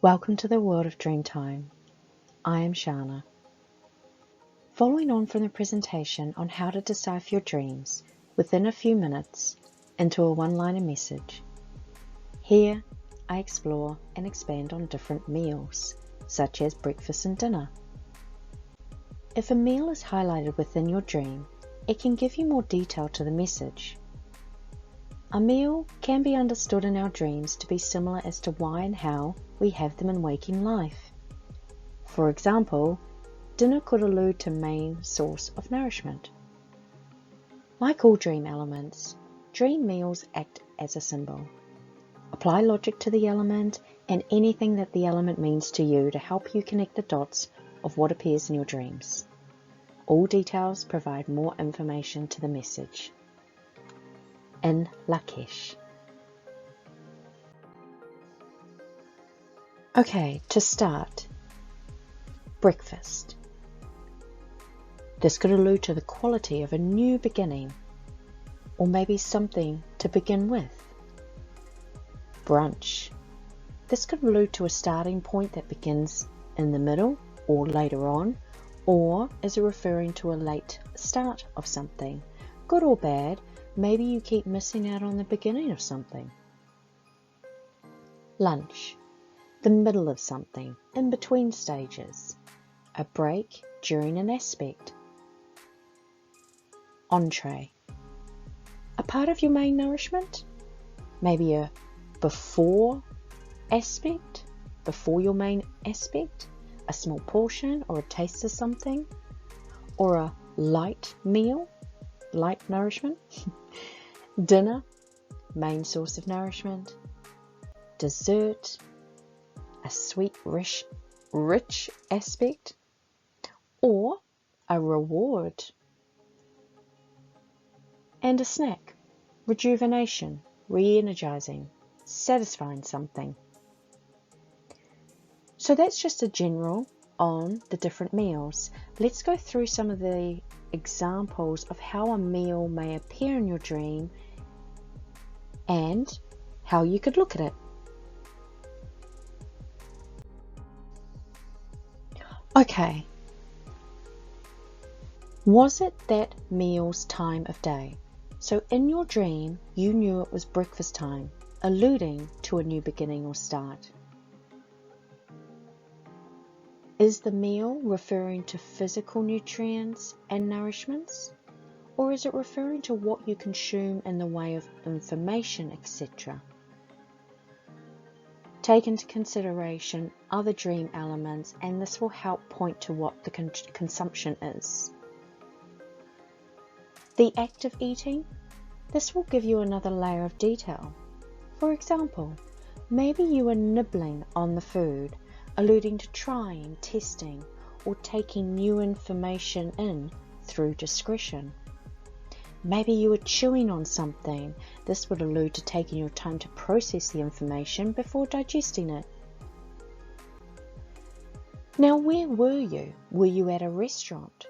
Welcome to the world of Dreamtime. I am Shana. Following on from the presentation on how to decipher your dreams within a few minutes into a one-liner message, here I explore and expand on different meals, such as breakfast and dinner. If a meal is highlighted within your dream, it can give you more detail to the message. A meal can be understood in our dreams to be similar as to why and how we have them in waking life. For example, dinner could allude to main source of nourishment. Like all dream elements, dream meals act as a symbol. Apply logic to the element and anything that the element means to you to help you connect the dots of what appears in your dreams. All details provide more information to the message. In Lak'ech. Okay, to start, breakfast. This could allude to the quality of a new beginning, or maybe something to begin with. Brunch. This could allude to a starting point that begins in the middle or later on, or is it referring to a late start of something, good or bad. Maybe you keep missing out on the beginning of something. Lunch. The middle of something, in between stages. A break during an aspect. Entree. A part of your main nourishment. Maybe a before aspect, before your main aspect. A small portion or a taste of something. Or a light meal. Light nourishment. Dinner, main source of nourishment. Dessert, a sweet, rich aspect. Or a reward. And a snack, rejuvenation, re-energizing, satisfying something. So that's just a general on the different meals. Let's go through some of the examples of how a meal may appear in your dream and how you could look at it. Okay. Was it that meal's time of day? So in your dream, you knew it was breakfast time, alluding to a new beginning or start. Is the meal referring to physical nutrients and nourishments? Or is it referring to what you consume in the way of information, etc.? Take into consideration other dream elements, and this will help point to what the consumption is. The act of eating, this will give you another layer of detail. For example, maybe you are nibbling on the food, alluding to trying, testing, or taking new information in through discretion. Maybe you are chewing on something. This would allude to taking your time to process the information before digesting it. Now, where were you? Were you at a restaurant?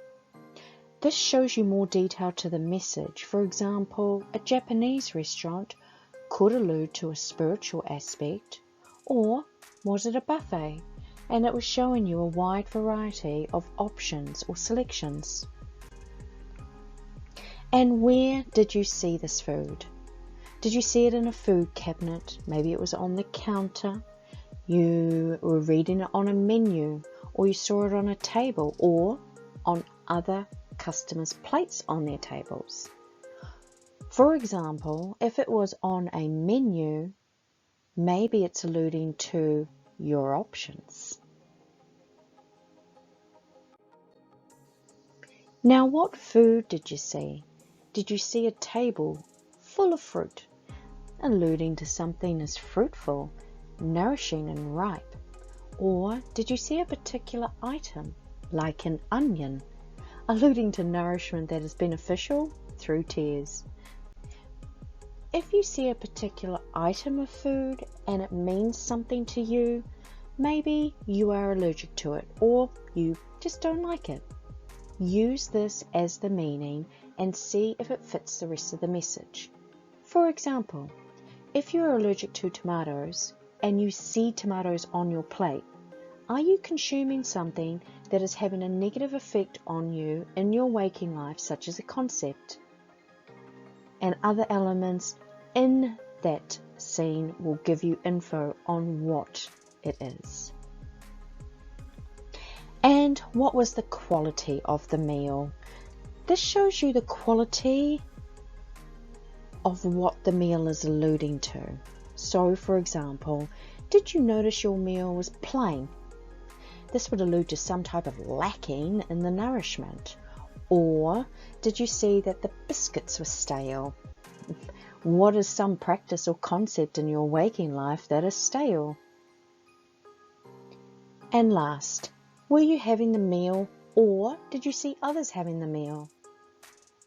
This shows you more detail to the message. For example, a Japanese restaurant could allude to a spiritual aspect, or was it a buffet? And it was showing you a wide variety of options or selections. And where did you see this food? Did you see it in a food cabinet? Maybe it was on the counter. You were reading it on a menu, or you saw it on a table, or on other customers' plates on their tables. For example, if it was on a menu, maybe it's alluding to your options. Now, what food did you see? Did you see a table full of fruit, alluding to something as fruitful, nourishing and ripe? Or did you see a particular item, like an onion, alluding to nourishment that is beneficial through tears? If you see a particular item of food and it means something to you, maybe you are allergic to it or you just don't like it. Use this as the meaning and see if it fits the rest of the message. For example, if you're allergic to tomatoes and you see tomatoes on your plate, are you consuming something that is having a negative effect on you in your waking life, such as a concept? And other elements in that scene will give you info on what it is. And what was the quality of the meal? This shows you the quality of what the meal is alluding to. So, for example, did you notice your meal was plain? This would allude to some type of lacking in the nourishment. Or did you see that the biscuits were stale? What is some practice or concept in your waking life that is stale? And last, were you having the meal, or did you see others having the meal?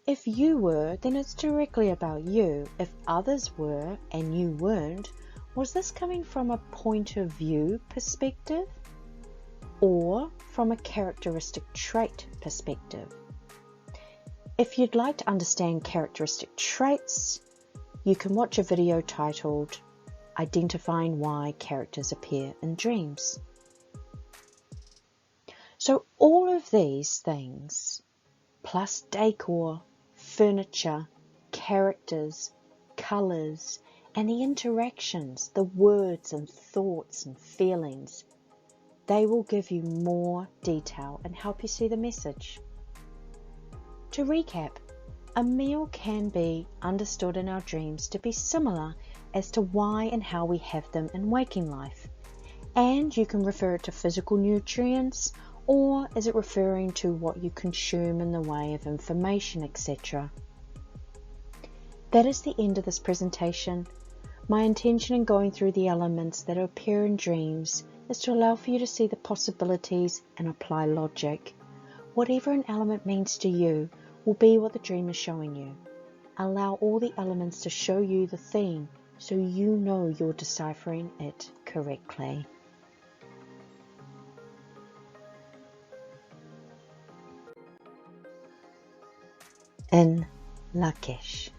If you were, then it's directly about you. If others were and you weren't, was this coming from a point of view perspective or from a characteristic trait perspective? If you'd like to understand characteristic traits, you can watch a video titled Identifying Why Characters Appear in Dreams. So all of these things, plus decor, furniture, characters, colours, and the interactions, the words and thoughts and feelings, they will give you more detail and help you see the message. To recap, a meal can be understood in our dreams to be similar as to why and how we have them in waking life. And you can refer it to physical nutrients, or is it referring to what you consume in the way of information, etc. That is the end of this presentation. My intention in going through the elements that appear in dreams is to allow for you to see the possibilities and apply logic. Whatever an element means to you will be what the dream is showing you. Allow all the elements to show you the theme so you know you're deciphering it correctly. In Lak'ech.